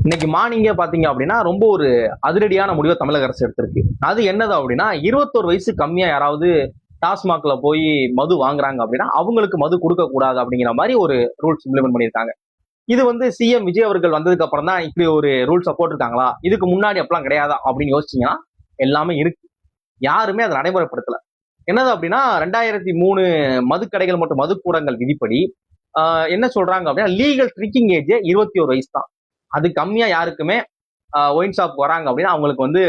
இன்னைக்கு மார்னிங்கே பாத்தீங்க அப்படின்னா ரொம்ப ஒரு அதிரடியான முடிவை தமிழக அரசு எடுத்திருக்கு. அது என்னது அப்படின்னா 21 வயசு கம்மியா யாராவது டாஸ்மாக்ல போய் மது வாங்குறாங்க அப்படின்னா அவங்களுக்கு மது கொடுக்க கூடாது அப்படிங்கிற மாதிரி ஒரு ரூல்ஸ் இம்ப்ளிமெண்ட் பண்ணியிருக்காங்க. இது வந்து சிஎம் விஜய் அவர்கள் வந்ததுக்கு அப்புறம் தான் இப்படி ஒரு ரூல்ஸை போட்டிருக்காங்களா, இதுக்கு முன்னாடி அப்பெல்லாம் கிடையாதா அப்படின்னு யோசிச்சீங்கன்னா எல்லாமே இருக்கு. யாருமே அதை நடைமுறைப்படுத்தல. என்னது அப்படின்னா 2003 மதுக்கடைகள் மற்றும் மதுக்கூடங்கள் விதிப்படி என்ன சொல்றாங்க அப்படின்னா லீகல் ட்ரிங்கிங் ஏஜ் 21 வயசு தான். அது கம்மியா யாருக்குமே ஒயின் ஷாப் வராங்க அப்படின்னா அவங்களுக்கு வந்து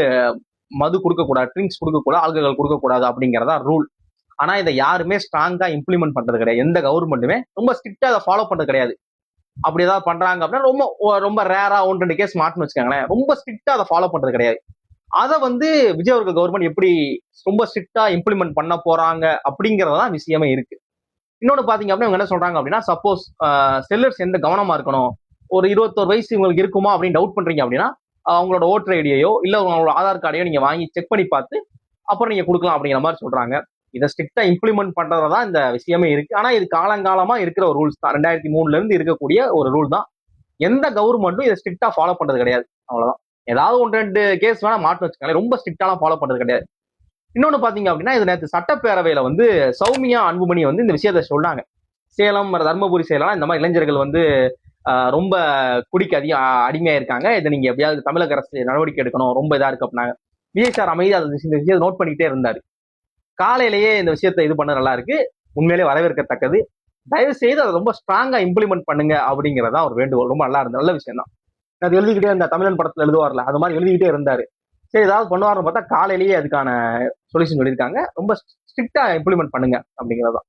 மது கொடுக்கக்கூடாது, ட்ரிங்க்ஸ் கொடுக்கக்கூடாது, ஆல்கஹால் கொடுக்கக்கூடாது அப்படிங்கிறதா ரூல். ஆனா இதை யாருமே ஸ்ட்ராங்கா இம்ப்ளிமெண்ட் பண்றது கிடையாது. எந்த கவர்மெண்ட்டுமே ரொம்ப ஸ்ட்ரிக்டா அதை ஃபாலோ பண்றது கிடையாது. அப்படி ஏதாவது பண்றாங்க அப்படின்னா ரொம்ப ரொம்ப ரேரா 1-2 கேஸ் மாட்டுன்னு வச்சுக்காங்களேன். ரொம்ப ஸ்ட்ரிக்டா அதை ஃபாலோ பண்றது கிடையாது. அதை வந்து விஜய் அவர்கள் கவர்மெண்ட் எப்படி ரொம்ப ஸ்ட்ரிக்டா இம்ப்ளிமெண்ட் பண்ண போறாங்க அப்படிங்கறதான் விஷயமே இருக்கு. இன்னொன்னு பாத்தீங்க அப்படின்னா இவங்க என்ன சொல்றாங்க அப்படின்னா சப்போஸ் செல்லர்ஸ் எந்த கவனமா இருக்கணும், ஒரு 21 வயசு உங்களுக்கு இருக்குமா அப்படின்னு டவுட் பண்றீங்க அப்படின்னா அவங்களோட ஓட்டர் ஐடியோ இல்ல உங்களோட ஆதார் கார்டையோ நீங்க வாங்கி செக் பண்ணி பார்த்து அப்புறம் நீங்க கொடுக்கலாம் அப்படிங்கிற மாதிரி சொல்றாங்க. இதை ஸ்ட்ரிக்டா இம்ப்ளிமெண்ட் பண்றதுதான் இந்த விஷயமே இருக்கு. ஆனா இது காலங்காலமா இருக்கிற ஒரு ரூல்ஸ் தான். 2003 இருந்து இருக்கக்கூடிய ஒரு ரூல் தான். எந்த கவர்மெண்ட்டும் இதை ஸ்ட்ரிக்டா ஃபாலோ பண்றது கிடையாது. அவ்வளவுதான். ஏதாவது 1-2 கேஸ் வேணா மாட்டு வச்சுக்காங்க, ரொம்ப ஸ்ட்ரிக்டாலாம் ஃபாலோ பண்றது கிடையாது. இன்னொன்னு பாத்தீங்க அப்படின்னா இது நேற்று சட்டப்பேரவையில வந்து சௌமியா அன்புமணி வந்து இந்த விஷயத்த சொன்னாங்க. சேலம் தர்மபுரி சேலம் இந்த மாதிரி இளைஞர்கள் வந்து ரொம்ப குடிக்க அதிகம் அடிமையா இருக்காங்க, இதை நீங்க எப்படியாவது தமிழக அரசு நடவடிக்கை எடுக்கணும், ரொம்ப இதா இருக்கு அப்படின்னாங்க. விஜய் சார் அமைதியா இந்த விஷயத்தை நோட் பண்ணிக்கிட்டே இருந்தாரு. காலையிலேயே இந்த விஷயத்தை இது பண்ண நல்லா இருக்கு, உண்மையிலே வரவேற்கத்தக்கது. தயவு செய்து அதை ரொம்ப ஸ்ட்ராங்கா இம்ப்ளிமெண்ட் பண்ணுங்க அப்படிங்கறதா ஒரு வேண்டுகோள். ரொம்ப நல்லா இருந்தது, நல்ல விஷயம் தான். அது எழுதிக்கிட்டே இருந்தா தமிழன் படத்துல எழுதுவார்ல அது மாதிரி எழுதிக்கிட்டே இருந்தாரு. சரி ஏதாவது பண்ணுவாருன்னு பார்த்தா காலையிலேயே அதுக்கான சொல்யூஷன் சொல்லியிருக்காங்க. ரொம்ப ஸ்ட்ரிக்டா இம்ப்ளிமெண்ட் பண்ணுங்க அப்படிங்கறதான்.